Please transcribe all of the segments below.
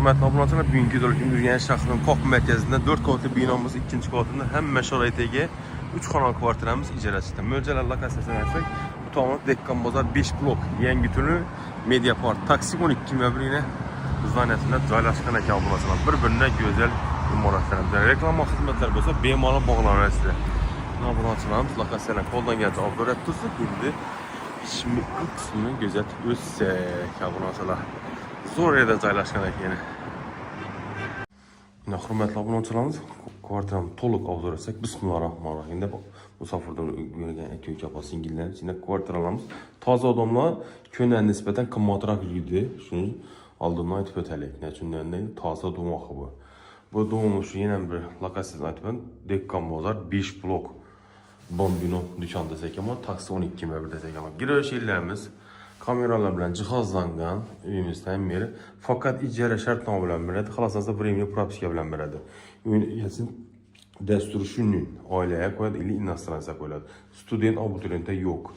hörmətli abunəçilər, bugünkü videomuz Ürgəniş şəhrinin Kox mərkəzində 4 qatlı binamız 2-ci qatında həm məşarətəyə 3 xanal kvartirəmiz icarəsində. Möcələr lokasiyasına gəlsək, bu tamamı Dekkan Bazar 5 blok, Yəngitülü, Mediapart, Taksi 12 məbri ilə zdaniyəsində caylaşqan əki abunəçilər. Bir-birinə gözəl imarətlərimizdə. Reklama xidmətləri bolsa, bemalına bağlanır sizə. Abunəçilərimiz lokasiyasına qoldan gələcək abunət tutsun, indi şimdi qısmını gözət abunəçilər. Zor yerdə caylaşqan əki yeni. Yine hürmetli abunəçilərimiz, kvartiramı toluq avzor etsək, bismillahirrahmanirrahim. İndi musafirdən görən köy kapası İngilizlərin içində kvartiralarımız taze adamlar köyünə nisbətən qımmatraq yürüdü. Şunu aldığından aytıb ötələk. Nə üçün deyil, taze doğum axı bu. Bu doğulmuş yenə bir lokasiyasını aytıb Dekkan Bazar 5 blok bombino dükan desək ama taksi 12 məbir desək ama. Giriş yerlərimiz kameralar bilan cihazlangan evimizdə həm yeri. Fakat icra şərtnamə bilan belədir. Xalasınızda временный прописка bilan belədir. Üniversitetin dəsturu şunun ailəyə qoyad, ili inastransiya qoyulad. Student abituriyentə yox.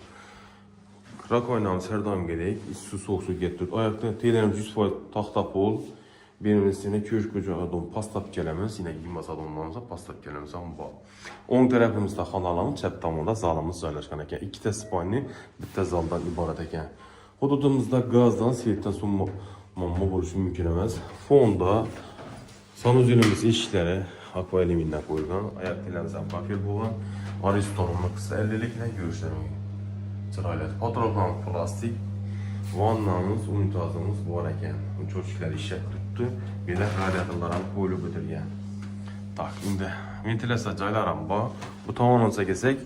Krak oynamız hər daim gedək. Su soğuk su getirdik. Ayaqda teylərimiz 100% taxta pol. Benim üstüne köşk adam pastap gələmiz. Yine giyinmez adamlarımıza pastap gələmiz. Amma 10 tərəfimizdə xanalarımız, çəp tamamında zalımız caylaşqan ekan. 2 də spalni, bir də zaldan ibarət ekan. Hududumuzda qazdan, seyitdən son mamma oluşu mümkün emas. Fonda sanuzilimiz eşikləri aqua elimindən qoyulgan. Ayaq teylərimizdən papir boğan. Aristonumlu qısa 50-liklə görüşlərimi çıraylat. Patroldan plastik. Vannamız, unitazımız var ekan. Çocuklar işe tuttu. Bir də radiatorlarını qoyulub ötürgən. Tak, indi ventilasiya caylaram var. Bu tavanımıza gəlsək,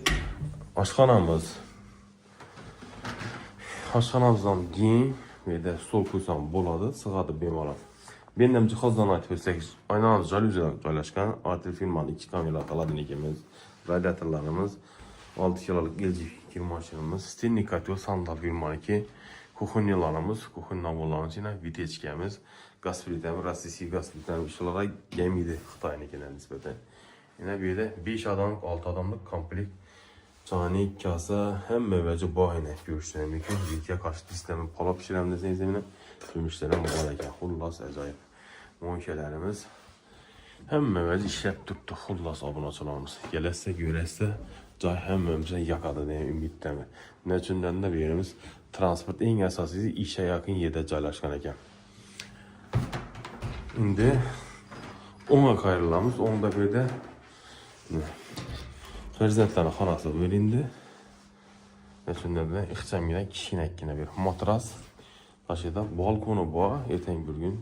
aşxanamız. Aşxanamızdan giyin ve de stol qoysam boladı, sığadı bemalad. Benim cihazdan aytıb etsək, aynamız jalüziyalar caylaşqan. Artel firmanın 2 kamera aladinigimiz, radiatorlarımız, 6 kiloluk LG kirmaşınımız, Stennikatyo Sandal firmanın 2 kuxunyalarımız, kuxun nabullarımız, yine vitechkamiz, gaz filtremiz, Rossiya gaz filtremiz işlara gəmiydi Xitaynikindən nisbətən. Yine bir de 5 adamlık, 6 adamlık komplekt cani, kasa, hem məvəci bahine görüşlərə mümkün. Videoya qarşı sistemi pala pişirəm desəniz eminəm. Sürmüşlərə mübarək, xullas əcaib. Monkələrimiz hem məvəci işləb tutdu, xullas abunəçilərimiz. Gələsə, görəsə, cay hem məvəci yakadı deyə ümidləmi. Nə üçündən də verimiz transport en əsasisi işə yaxın yerdə caylaşqan ekan. İndi ona qayrılamız, onda bir də Ferzentlərin xanası verildi. Nəçündən də ixçəmiyyə kişinəkkinə bir matras. Daşıda balkonu var. Ertəng bir gün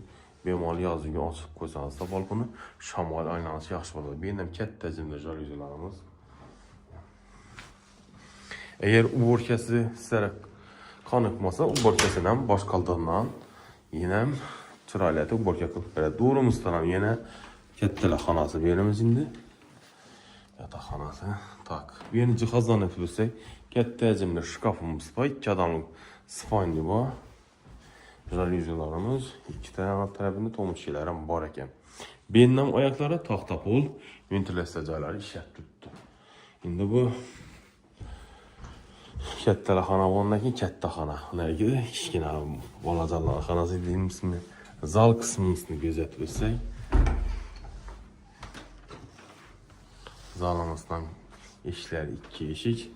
bemal yazı gün açıq qoysanız da balkonu şamal aynanası yaxşı olur. Beynəm kət təcimdə jalüziyalarımız. Eğer uborkası sizlərə kanıqmasa, uborkasından baş qaldığından yenə çırayləti uborka qılıb belə. Doğrumuzdan yenə kətdələ xanası verimiz indi. Yatakhanası. Tak. Yeni cihazdan ötürsək, kətdə həcmli şkafımız var. 2 adamlık spayni var. Jalüziyalarımız. 2 tane tərəfində tomuş şeylərim var ekan. Beynəm ayaqları taxta pol, ventilasiya cayları işət tutdu. İndi bu kətdələ xana olundakı kətdə xana. Nədir? Kiçkinə balacalar xanası dediyimiz mi? Zal qismini gözətləsək. Zalımızdan eşikler 2 eşik.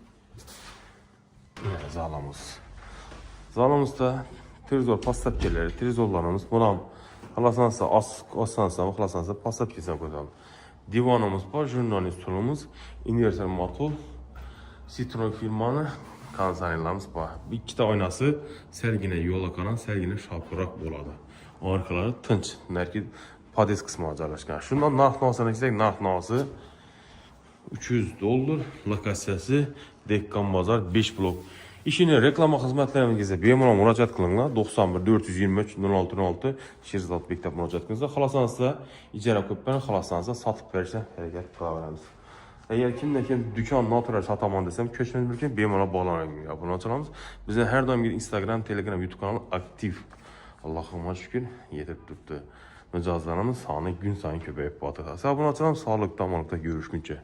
Yine zalımız. Zalımızda trizor pastapkeleri, trizorlarımız. Buna xalasansa aslansa, xalasansa pastapkesine koyalım. Divanımız var, jurnalist stolumuz, inverter matol, Citroen firmanı kansanellarımız var. 2 de oynası sərginə yola qanan, sərginə şapıraq boladı. Arkaları tınç, nərki pades kısmı caylaşqan. Şundan narx-navasına gitsək, narx-navası 300 dollar, lokasiyası Dekkan Bazar 5 blok. İşini reklama xidmətlərimizə bemalol müraciət qılınlar. 91 423 06 06 Şirzat Bektəb müraciət qılınızda. Xalasanızda icra köpbəni, xalasanızda satıb verişlə hərəkət qılavərəmiz. Eğer kim dükkan natural sataman desem, köşmeniz mümkün bemalol bağlanır abunəçilərimiz. Bizə hər daim bir Instagram, Telegram, YouTube kanalı aktiv. Allah'ıma şükür yetib tutdu. Mücazlarımız sanı gün sayın köpəyib batır. Abunəçilərimiz sağlıqda, amalıqda görüşməkcə.